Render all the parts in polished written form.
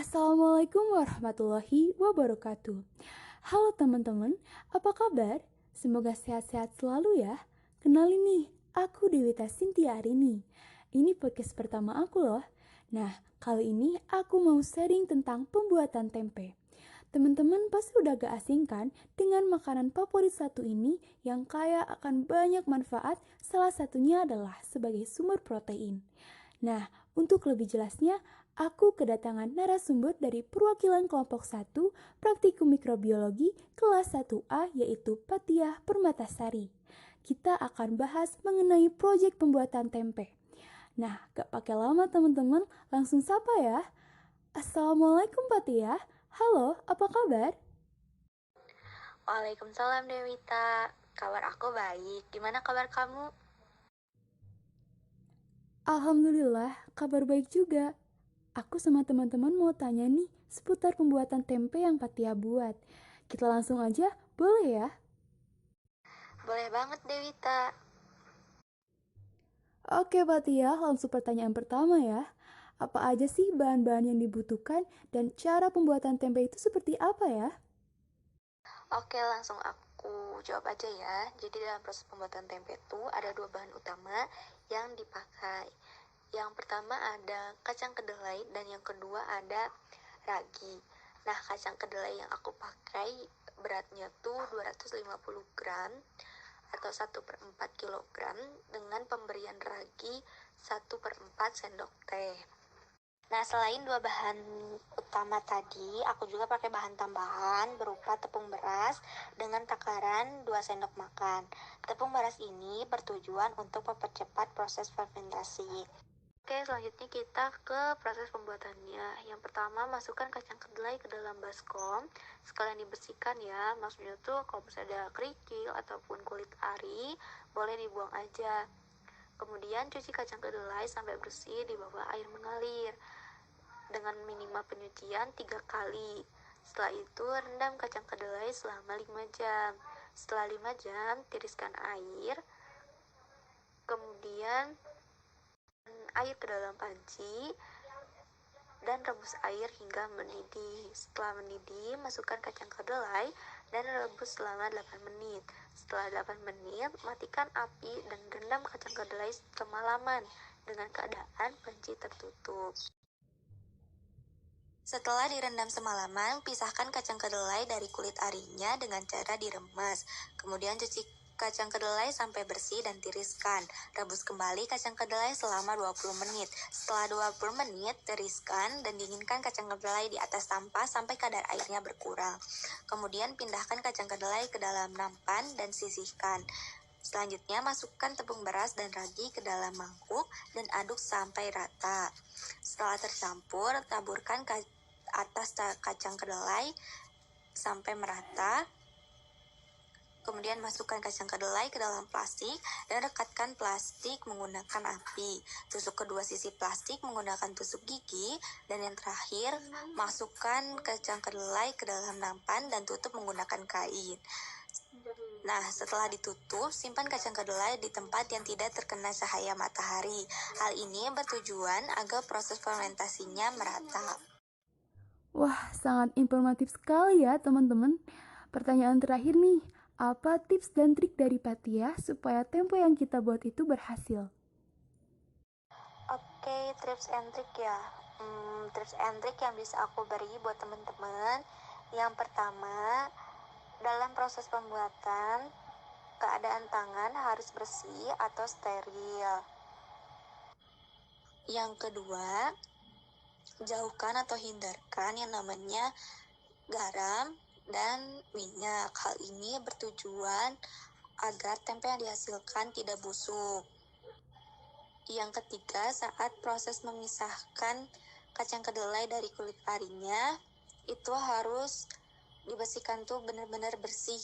Assalamualaikum warahmatullahi wabarakatuh. Halo teman-teman, apa kabar? Semoga sehat-sehat selalu ya. Kenalin nih, aku Dewita Cynthia Arini. Ini podcast pertama aku loh. Nah, kali ini aku mau sharing tentang pembuatan tempe. Teman-teman pasti udah gak asing kan dengan makanan favorit satu ini yang kaya akan banyak manfaat, salah satunya adalah sebagai sumber protein. Nah, untuk lebih jelasnya, aku kedatangan narasumber dari perwakilan kelompok 1 Praktikum Mikrobiologi kelas 1A yaitu Patiah Permatasari. Kita akan bahas mengenai proyek pembuatan tempe. Nah, gak pakai lama teman-teman, langsung sapa ya. Assalamualaikum Patiah. Halo, apa kabar? Waalaikumsalam Dewita, kabar aku baik. Gimana kabar kamu? Alhamdulillah, kabar baik juga. Aku sama teman-teman mau tanya nih seputar pembuatan tempe yang Patiah buat. Kita langsung aja, boleh ya? Boleh banget Dewita. Oke Patiah, langsung pertanyaan pertama ya. Apa aja sih bahan-bahan yang dibutuhkan dan cara pembuatan tempe itu seperti apa ya? Oke, langsung aku jawab aja ya. Jadi dalam proses pembuatan tempe itu ada dua bahan utama yang dipakai. Yang pertama ada kacang kedelai dan yang kedua ada ragi. Nah, kacang kedelai yang aku pakai beratnya tuh 250 gram atau 1/4 kilogram dengan pemberian ragi 1/4 sendok teh. Nah, selain dua bahan utama tadi, aku juga pakai bahan tambahan berupa tepung beras dengan takaran 2 sendok makan. Tepung beras ini bertujuan untuk mempercepat proses fermentasi. Oke, selanjutnya kita ke proses pembuatannya. Yang pertama, masukkan kacang kedelai ke dalam baskom. Sekalian dibersihkan ya. Maksudnya tuh kalau misalnya ada kerikil ataupun kulit ari, boleh dibuang aja. Kemudian cuci kacang kedelai sampai bersih di bawah air mengalir dengan minimal penyucian 3 kali. Setelah itu rendam kacang kedelai selama 5 jam. Setelah 5 jam, tiriskan air. Kemudian air ke dalam panci dan rebus air hingga mendidih. Setelah mendidih, masukkan kacang kedelai dan rebus selama 8 menit. Setelah 8 menit, matikan api dan rendam kacang kedelai semalaman dengan keadaan panci tertutup. Setelah direndam semalaman, pisahkan kacang kedelai dari kulit arinya dengan cara diremes. Kemudian cuci kacang kedelai sampai bersih dan tiriskan. Rebus kembali kacang kedelai selama 20 menit. Setelah 20 menit, tiriskan dan dinginkan kacang kedelai di atas tampah sampai kadar airnya berkurang. Kemudian pindahkan kacang kedelai ke dalam nampan dan sisihkan. Selanjutnya, masukkan tepung beras dan ragi ke dalam mangkuk dan aduk sampai rata. Setelah tercampur, taburkan atas kacang kedelai sampai merata. Kemudian masukkan kacang kedelai ke dalam plastik dan rekatkan plastik menggunakan api. Tusuk kedua sisi plastik menggunakan tusuk gigi. Dan yang terakhir, masukkan kacang kedelai ke dalam nampan dan tutup menggunakan kain. Nah, setelah ditutup, simpan kacang kedelai di tempat yang tidak terkena cahaya matahari. Hal ini bertujuan agar proses fermentasinya merata. Wah, sangat informatif sekali ya teman-teman. Pertanyaan terakhir nih, apa tips dan trik dari Patiah supaya tempe yang kita buat itu berhasil? Oke, tips and trick ya. Tips and trick yang bisa aku beri buat teman-teman. Yang pertama, dalam proses pembuatan, keadaan tangan harus bersih atau steril. Yang kedua, jauhkan atau hindarkan yang namanya garam dan minyak. Hal ini bertujuan agar tempe yang dihasilkan tidak busuk. Yang ketiga, saat proses memisahkan kacang kedelai dari kulit arinya, itu harus dibersihkan tuh benar-benar bersih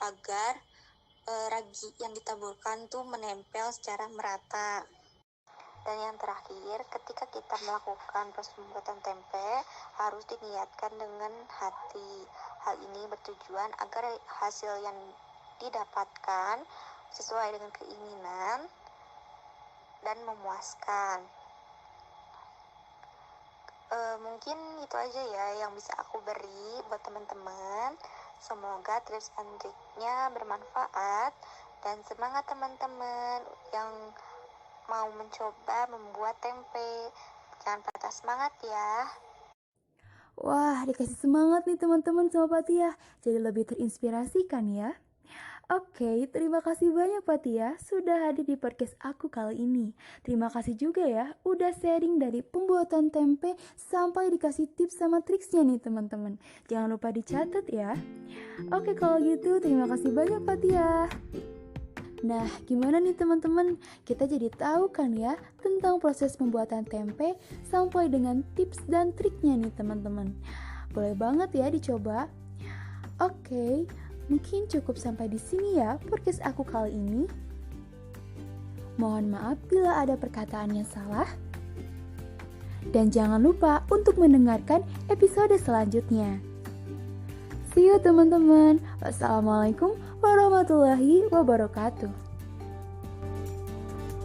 agar ragi yang ditaburkan tuh menempel secara merata. Dan yang terakhir, ketika kita melakukan proses pembuatan tempe, harus diniatkan dengan hati. Hal ini bertujuan agar hasil yang didapatkan sesuai dengan keinginan dan memuaskan. Mungkin itu aja ya yang bisa aku beri buat teman-teman. Semoga tips and triknya bermanfaat dan semangat teman-teman yang mau mencoba membuat tempe. Jangan patah semangat ya. Wah, dikasih semangat nih teman-teman sama Pak Tia. Jadi lebih terinspirasi kan ya? Oke, terima kasih banyak Pak Tia sudah hadir di podcast aku kali ini. Terima kasih juga ya udah sharing dari pembuatan tempe sampai dikasih tips sama triksnya nih teman-teman. Jangan lupa dicatat ya. Oke, kalau gitu terima kasih banyak Pak Tia. Nah, gimana nih teman-teman? Kita jadi tahu kan ya tentang proses pembuatan tempe sampai dengan tips dan triknya nih teman-teman. Boleh banget ya dicoba. Oke, mungkin cukup sampai di sini ya podcast aku kali ini. Mohon maaf bila ada perkataan yang salah. Dan jangan lupa untuk mendengarkan episode selanjutnya. See you teman-teman. Wassalamualaikum warahmatullahi wabarakatuh.